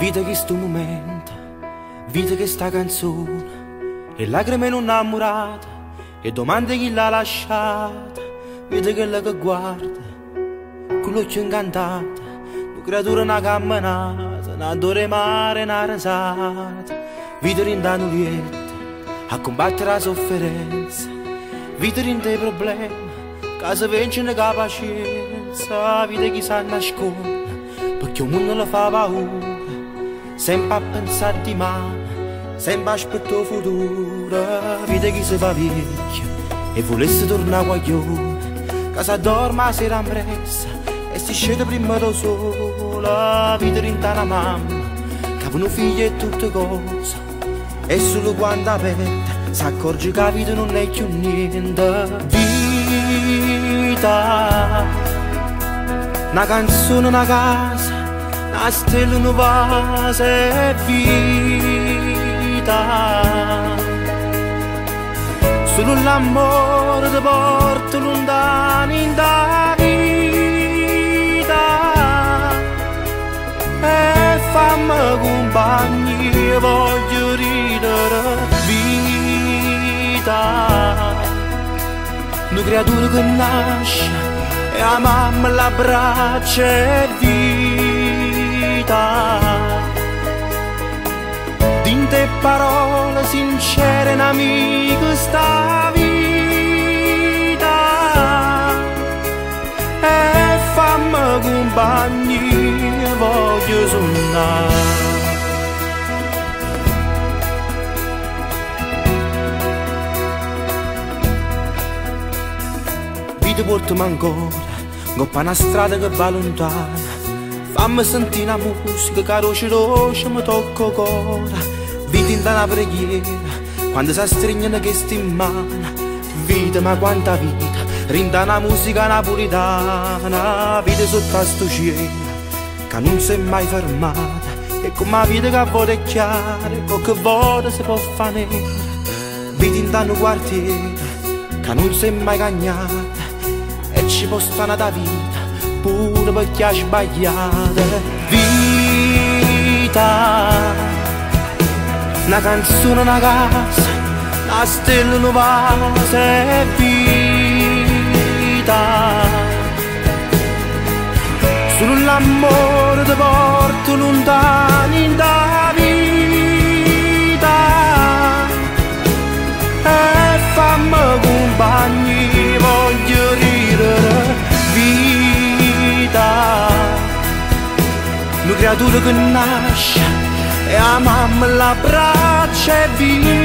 Vita che sto momento, vita che sta canzone, e lacrime non innamorate, e domande chi l'ha lasciata, vita che la che guarda, con l'occhio incantato, una creatura una camminata, una dore mare, una risata, vita rindano lieta, a combattere la sofferenza, vita rinde i problemi, che si vincono con la pazienza, vita che sa nasconde, perché il mondo lo fa paura. Sempre a pensare di male, sempre aspetto il futuro. Vita che si fa vecchio e volesse tornare a guaglione, che si addorma la sera impressa e si scende prima da sola. Vita rinta una mamma che per un figlio è tutte cose, e solo quando aperta si accorge che la vita non è più niente. Vita, una canzone, una casa, una stella, una vase, è vita. Solo l'amore ti porta lontani da vita, e fammi compagnia, voglio ridere. Vita, una creatura che nasce e la mamma l'abbraccia, è vita. Dinte parole sincere, un amico sta vita, e fammi compagnia, voglio suonare. Vita portami ancora, goppa una strada che va lontana, fammi sentire una musica che roce mi tocca il cuore. Vita in una preghiera, quando si stringono queste in mano. Vita, ma quanta vita, rinda una musica napolitana. Vita sotto a sto cielo, che non si è mai fermata, e come la vita che a volte è chiara, e qualche volta si può fare nera. Vita in un quartiere, che non si è mai cagnata, e ci può stare da vita pure perché ha sbagliato. Vita, una canzone, una casa, una stella, una vase, è vita. Solo l'amore ti porta lontani da vita, e fammi compagnia, voglio ridere. Vita, una creatura che nasce e la mamma l'abbraccia, è vita.